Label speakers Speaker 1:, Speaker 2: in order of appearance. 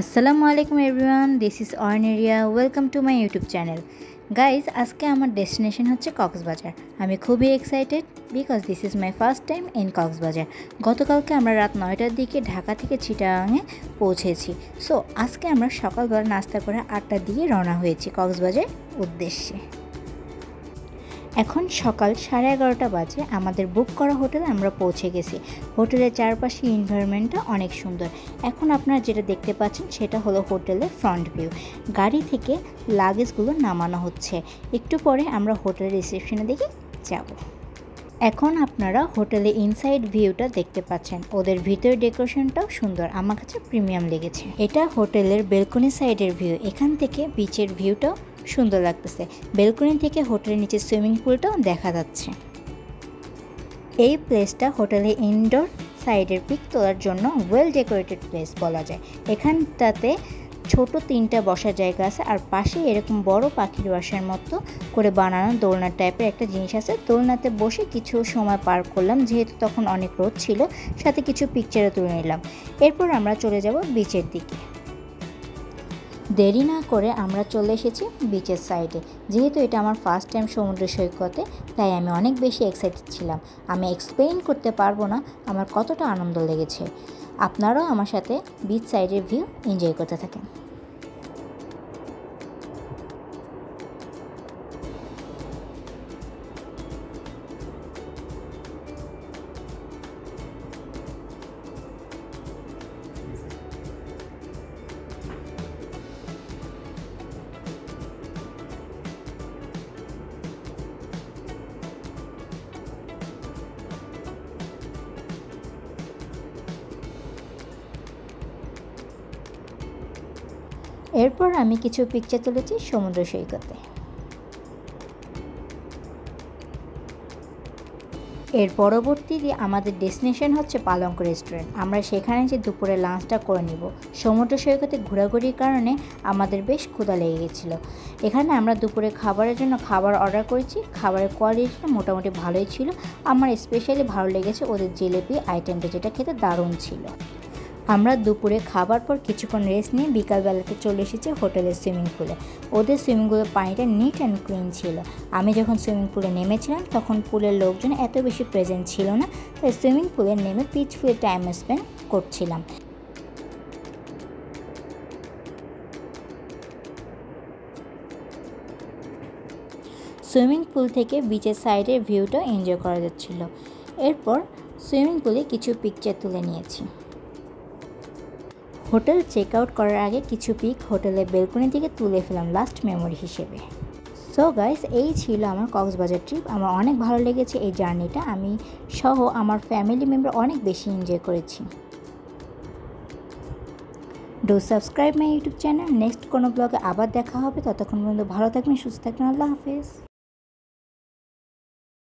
Speaker 1: আসসালামু আলাইকুম everyone, this is অর্নেরিয়া। Welcome to my YouTube channel. Guys, আজকে আমার ডেস্টিনেশন হচ্ছে কক্সবাজার। আমি খুবই excited because this is my first time in Cox's Bazar. গতকালকে আমরা রাত 9টার দিকে ঢাকা থেকে চিটাগাঙে পৌঁছেছি। সো আজকে আমরা সকালবেলা নাস্তা করে 8টার দিকে রওনা হয়েছি কক্সবাজার উদ্দেশ্যে। এখন সকাল 11:30 বাজে। আমাদের বুক করা হোটেলে আমরা পৌঁছে গেছি। হোটেলের চারপাশে এনভায়রনমেন্টটা অনেক সুন্দর। এখন আপনারা যেটা দেখতে পাচ্ছেন সেটা হলো হোটেলের ফ্রন্ট ভিউ। গাড়ি থেকে লাগেজগুলো নামানো হচ্ছে। একটু পরে আমরা হোটেলের রিসেপশনের দিকে যাব। এখন আপনারা হোটেলে ইনসাইড ভিউটা দেখতে পাচ্ছেন। ওদের ভিতরের ডেকোরেশনটাও সুন্দর, আমার কাছে প্রিমিয়াম লেগেছে। এটা হোটেলের বেলকনি সাইডের ভিউ। এখান থেকে বিচের ভিউটাও সুন্দর লাগতেছে। বেলকনি থেকে হোটেলের নিচে সুইমিং পুলটাও দেখা যাচ্ছে। এই প্লেসটা হোটেলের ইনডোর সাইডের পিক তোলার জন্য ওয়েল ডেকোরেটেড প্লেস বলা যায়। এখানটাতে ছোট 3টা বসার জায়গা আছে, আর পাশে এরকম বড় পাখির বাসার মতো করে বানানো দোলনা টাইপের একটা জিনিস আছে। দোলনাতে বসে কিছু সময় পার করলাম, যেহেতু তখন অনেক রোদ ছিল, সাথে কিছু পিকচারও তুলে নিলাম। এরপর আমরা চলে যাব বিচের দিকে। দেরি না করে আমরা চলে এসেছি বিচের সাইডে। যেহেতু এটা আমার ফার্স্ট টাইম সমুদ্র সৈকতে, তাই আমি অনেক বেশি এক্সাইটেড ছিলাম। আমি এক্সপ্লেইন করতে পারবো না আমার কতটা আনন্দ লেগেছে। আপনারাও আমার সাথে বিচ সাইডের ভিউ এনজয় করতে থাকেন। এরপর আমি কিছু পিকচার তুলেছি সমুদ্র সৈকতে। এর পরবর্তীতে আমাদের ডেস্টিনেশন হচ্ছে পালঙ্ক রেস্টুরেন্ট। আমরা সেখানে যে দুপুরে লাঞ্চটা করে নিব। সমুদ্র সৈকতে ঘোরাঘুরির কারণে আমাদের বেশ ক্ষুধা লেগে গেছিলো। এখানে আমরা দুপুরে খাবারের জন্য খাবার অর্ডার করেছি। খাবারের কোয়ালিটিটা মোটামুটি ভালোই ছিল। আমার স্পেশালি ভালো লেগেছে ওদের জিলেপি আইটেমটা, যেটা খেতে দারুণ ছিল। আমরা দুপুরে খাবার পর কিছুক্ষণ রেস্ট নিয়ে বিকালবেলাতে চলে এসেছি হোটেলের সুইমিং পুলে। ওদের সুইমিং পুলের পানিটা নিট অ্যান্ড ক্লিন ছিল। আমি যখন সুইমিং পুলে নেমেছিলাম তখন পুলের লোকজন এত বেশি প্রেজেন্ট ছিল না, তাই সুইমিং পুলে নেমে পিচফুলে টাইম স্পেন্ড করছিলাম। সুইমিং পুল থেকে বিচের সাইডের ভিউটা এনজয় করা যাচ্ছিল। এরপর সুইমিং পুলে কিছু পিকচার তুলে নিয়েছি। হোটেল চেক আউট করার আগে কিছু পিক হোটেলের বেলকনি থেকে তুলে ফেলাম লাস্ট মেমোরি হিসেবে। সো গাইস, এই ছিল আমার কক্সবাজার ট্রিপ। আমার অনেক ভালো লেগেছে এই জার্নিটা। আমি সহ আমার ফ্যামিলি মেম্বার অনেক বেশি এনজয় করেছি। Do subscribe my YouTube channel. Next কোনো ব্লগে আবার দেখা হবে। ততক্ষণ পর্যন্ত ভালো থাকবেন, সুস্থ থাকবেন। আল্লাহ হাফেজ।